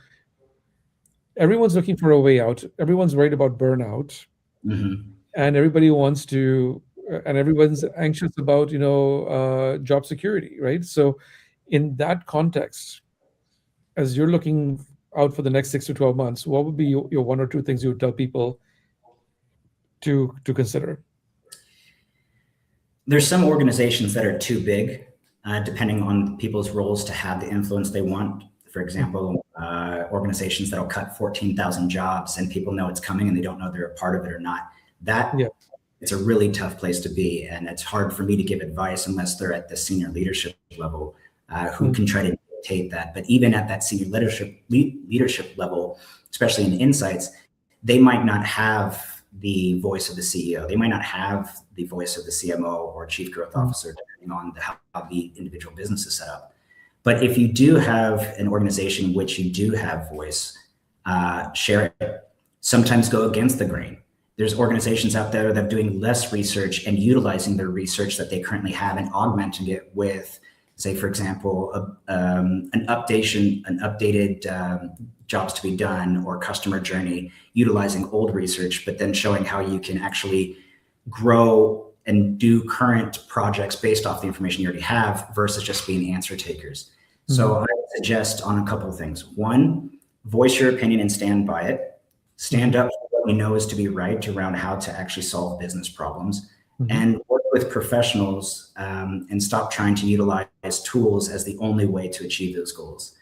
A: everyone's looking for a way out. Everyone's worried about burnout,
B: Hmm.
A: and everybody wants to, and everyone's anxious about, job security, right? So in that context, as you're looking out for the next 6 to 12 months, what would be your one or two things you would tell people to consider?
B: There's some organizations that are too big, depending on people's roles to have the influence they want. For
A: Mhm.
B: example, organizations that'll cut 14,000 jobs and people know it's coming and they don't know they're a part of it or not. That
A: Yeah.
B: it's a really tough place to be, and it's hard for me to give advice unless they're at the senior leadership level, who
A: Mhm.
B: can try to dictate that. But even at that senior leadership level, especially in insights, they might not have the voice of the CEO. They might not have the voice of the CMO or chief growth
A: Mhm.
B: officer, depending on how the individual business is set up. But if you do have an organization which you do have voice, share it. Sometimes go against the grain. There's organizations out there that are doing less research and utilizing their research that they currently have and augmenting it with, say, for example, an updated jobs to be done or customer journey, utilizing old research, but then showing how you can actually grow and do current projects based off the information you already have versus just being answer takers. So
A: Mhm.
B: I would suggest on a couple of things. One, voice your opinion and stand by it. Stand
A: Mhm.
B: up for what we know is to be right around how to actually solve business problems,
A: Mhm.
B: and work with professionals, and stop trying to utilize tools as the only way to achieve those goals.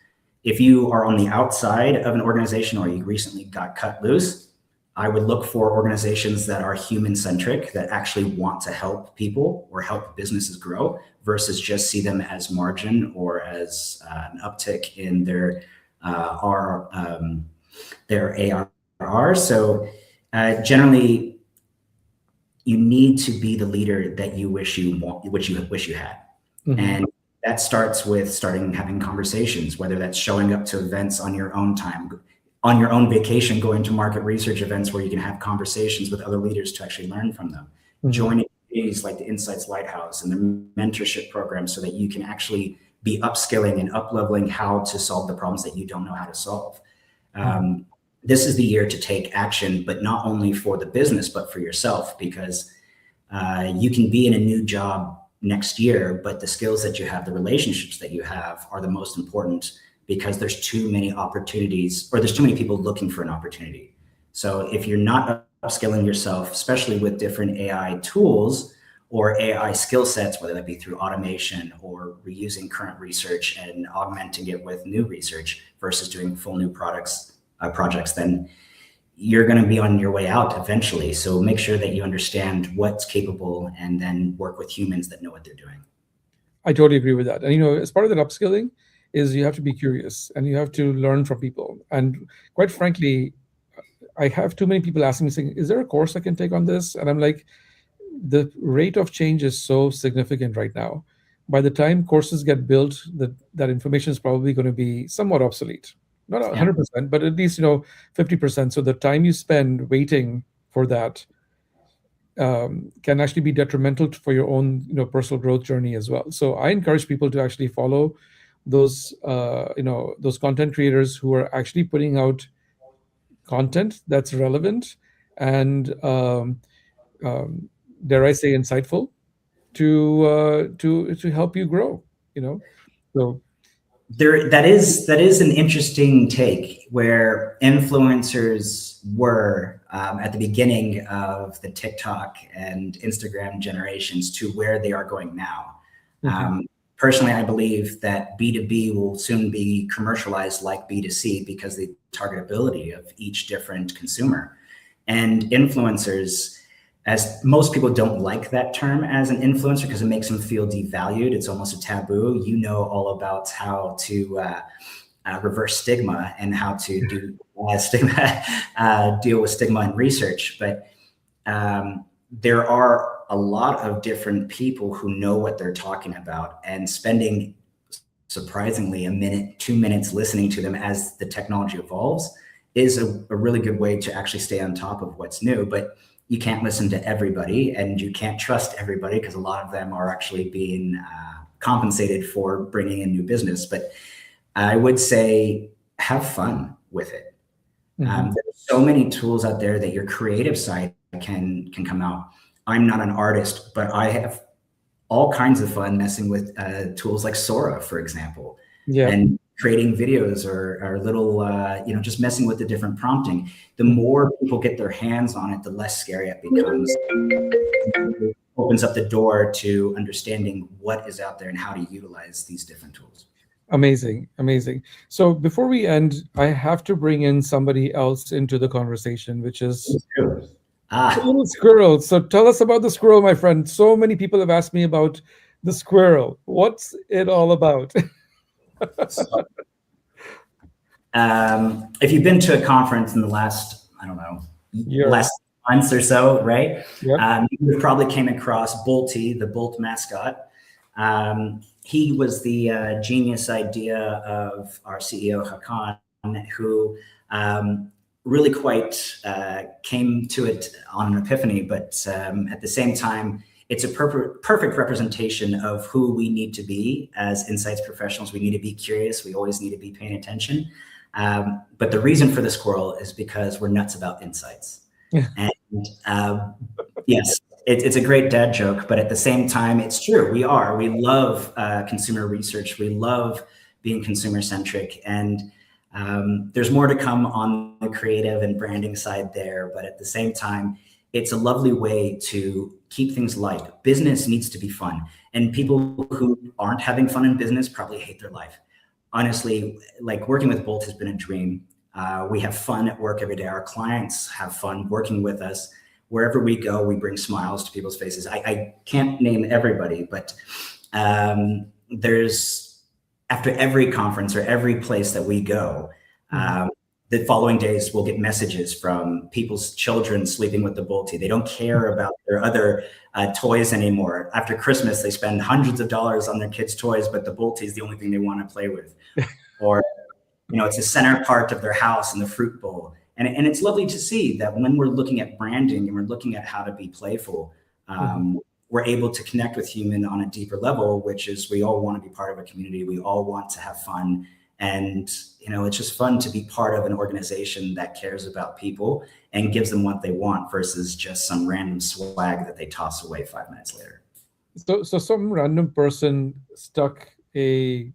B: If you are on the outside of an organization or you recently got cut loose, I would look for organizations that are human centric, that actually want to help people or help businesses grow versus just see them as margin or as an uptick in their ARR. So generally, you need to be the leader that you wish you want, which you wish you had.
A: Hmm.
B: And that starts with starting having conversations, whether that's showing up to events on your own time, on your own vacation, going to market research events where you can have conversations with other leaders to actually learn from them,
A: Hmm.
B: joining communities like the Insights Lighthouse and the mentorship program so that you can actually be upskilling and up-leveling how to solve the problems that you don't know how to solve.
A: Hmm.
B: Um, this is the year to take action, but not only for the business, but for yourself, because you can be in a new job next year, but the skills that you have, the relationships that you have are the most important because there's too many opportunities or there's too many people looking for an opportunity. So if you're not upskilling yourself, especially with different AI tools or AI skill sets, whether that be through automation or reusing current research and augmenting it with new research versus doing full new projects, then you're going to be on your way out eventually. So make sure that you understand what's capable and then work with humans that know what they're doing.
A: I totally agree with that. And as part of that upskilling is you have to be curious and you have to learn from people. And quite frankly, I have too many people asking me saying, "Is there a course I can take on this?" And I'm like, the rate of change is so significant right now. By the time courses get built, that information is probably going to be somewhat obsolete. Not
B: Yeah.
A: 100%, but at least 50%. So the time you spend waiting for that can actually be detrimental for your own personal growth journey as well. So I encourage people to actually follow those content creators who are actually putting out content that's relevant and um, dare I say insightful to help you grow. So
B: That is an interesting take where influencers were at the beginning of the TikTok and Instagram generations to where they are going now.
A: mhm,
B: Personally, I believe that B2B will soon be commercialized like B2C because the targetability of each different consumer. And influencers, as most people don't like that term as an influencer because it makes them feel devalued. It's almost a taboo. You know all about how to reverse stigma and how to do stigma, deal with stigma in research. But there are a lot of different people who know what they're talking about, and spending surprisingly a minute, 2 minutes listening to them as the technology evolves is a really good way to actually stay on top of what's new. But you can't listen to everybody and you can't trust everybody because a lot of them are actually being compensated for bringing in new business. But I would say have fun with it.
A: mhm.
B: There's so many tools out there that your creative side can come out. I'm not an artist, but I have all kinds of fun messing with tools like Sora, for example,
A: Yeah.
B: and creating videos or little, just messing with the different prompting. The
A: Mhm.
B: more people get their hands on it, the less scary it becomes. It opens up the door to understanding what is out there and how to utilize these different tools.
A: Amazing, amazing. So before we end, I have to bring in somebody else into the conversation, which is
B: It's true.
A: the
B: Ah,
A: little squirrel. So tell us about the squirrel, my friend. So many people have asked me about the squirrel. What's it all about?
B: so if you've been to a conference in the last, I don't know,
A: Year.
B: last months or so, right?
A: Yep.
B: You probably came across Bolty, the Bolt mascot. He was the genius idea of our CEO Hakan, who really quite came to it on an epiphany. But at the same time, it's a perfect representation of who we need to be as insights professionals. We need to be curious. We always need to be paying attention. But the reason for the squirrel is because we're nuts about insights. And yes, it's a great dad joke, but at the same time, it's true. We are. We love consumer research. We love being consumer centric. And there's more to come on the creative and branding side there. But at the same time, it's a lovely way to keep things light. Business needs to be fun. And people who aren't having fun in business probably hate their life. Honestly, like working with Bolt has been a dream. We have fun at work every day. Our clients have fun working with us. Wherever we go, we bring smiles to people's faces. I can't name everybody, but there's after every conference or every place that we go,
A: Mhm.
B: um, the following days we'll get messages from people's children sleeping with the Boltie. They don't care about their other toys anymore. After Christmas, they spend hundreds of dollars on their kids' toys, but the Boltie is the only thing they want to play with. Or, it's a center part of their house in the fruit bowl. And it's lovely to see that when we're looking at branding and we're looking at how to be playful, we're able to connect with human on a deeper level, which is we all want to be part of a community. We all want to have fun. And, it's just fun to be part of an organization that cares about people and gives them what they want versus just some random swag that they toss away 5 minutes later.
A: So some random person stuck a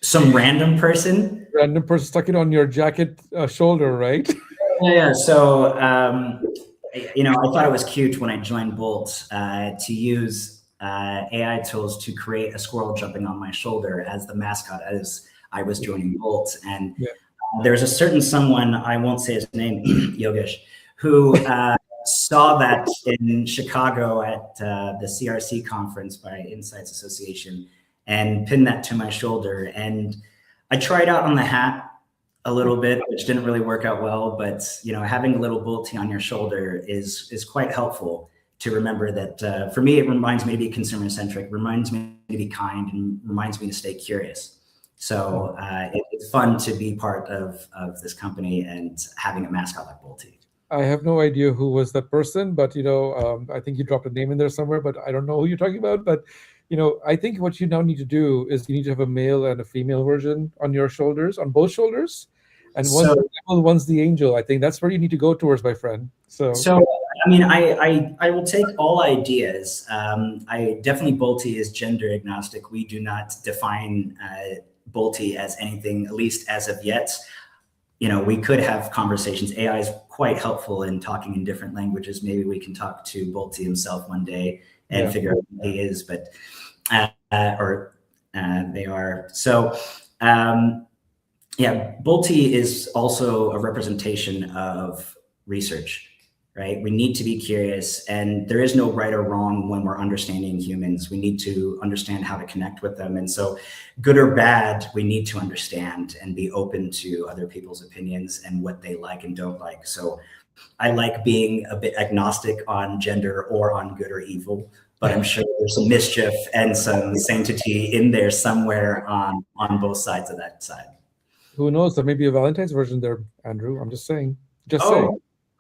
A: it on your jacket shoulder, right?
B: Yeah. So, I thought it was cute when I joined Bolt to use AI tools to create a squirrel jumping on my shoulder as the mascot as I was joining Bolt. And there's a certain someone, I won't say his name, Yogesh, who saw that in Chicago at the CRC conference by Insights Association and pinned that to my shoulder. And I tried out on the hat a little bit, which didn't really work out well. But, having a little Boltie on your shoulder is quite helpful to remember that for me, it reminds me to be consumer centric, reminds me to be kind, and reminds me to stay curious. So it's fun to be part of this company and having a mascot like Boltie.
A: I have no idea who was that person, but I think you dropped a name in there somewhere, but I don't know who you're talking about. But I think what you now need to do is you need to have a male and a female version on your shoulders, on both shoulders, and one's the devil, one's the angel. I think that's where you need to go towards, my friend. So
B: I will take all ideas. I definitely Boltie is gender agnostic. We do not define Boltie as anything, at least as of yet. We could have conversations. AI is quite helpful in talking in different languages. Maybe we can talk to Boltie himself one day and figure out what he is, but they are. So, Boltie is also a representation of research, right? We need to be curious, and there is no right or wrong when we're understanding humans. We need to understand how to connect with them. And so good or bad, we need to understand and be open to other people's opinions and what they like and don't like. So I like being a bit agnostic on gender or on good or evil, but I'm sure there's some mischief and some sanctity in there somewhere on both sides of that side.
A: Who knows? There may be a Valentine's version there, Andrew. I'm just saying.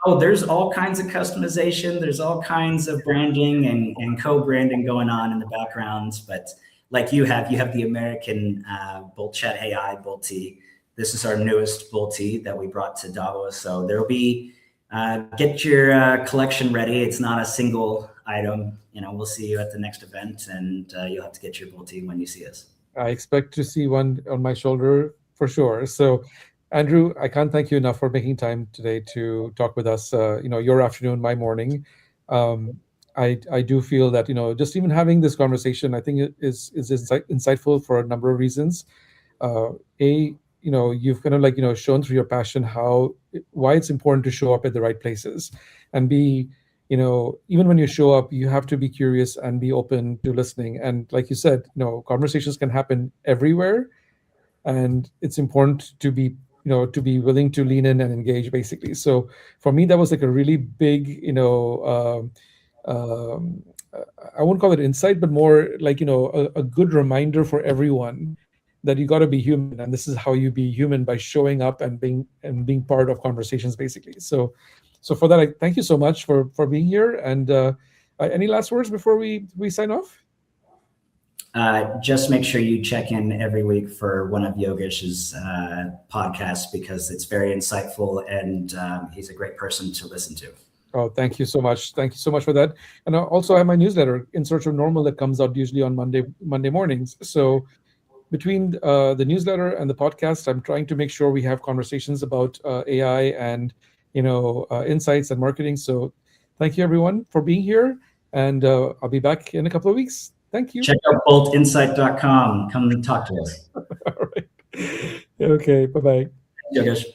B: Oh, there's all kinds of customization. There's all kinds of branding and co-branding going on in the background. But like you have the American Bolt Chat AI Boltie. This is our newest Boltie that we brought to Davos. So there'll be, get your collection ready. It's not a single item. We'll see you at the next event, and you'll have to get your Boltie when you see us.
A: I expect to see one on my shoulder for sure. So, Andrew, I can't thank you enough for making time today to talk with us. Your afternoon, my morning. I do feel that just even having this conversation, I think it is insightful for a number of reasons. You've kind of shown through your passion why it's important to show up at the right places, and be even when you show up, you have to be curious and be open to listening. And like you said, conversations can happen everywhere, and it's important to be willing to lean in and engage, basically. So for me, that was like a really big, I won't call it insight, but more like, a good reminder for everyone that you got to be human. And this is how you be human, by showing up and being part of conversations, basically. So for that, I thank you so much for being here. And any last words before we sign off?
B: Just make sure you check in every week for one of Yogesh's podcasts, because it's very insightful, and he's a great person to listen to.
A: Oh, thank you so much. Thank you so much for that. And I also have my newsletter, In Search of Normal, that comes out usually on Monday mornings. So between the newsletter and the podcast, I'm trying to make sure we have conversations about AI and insights and marketing. So thank you, everyone, for being here. And I'll be back in a couple of weeks. Thank you.
B: Check out boltinsight.com. Come and talk to us.
A: All right. Okay. Bye-bye.
B: Yogesh.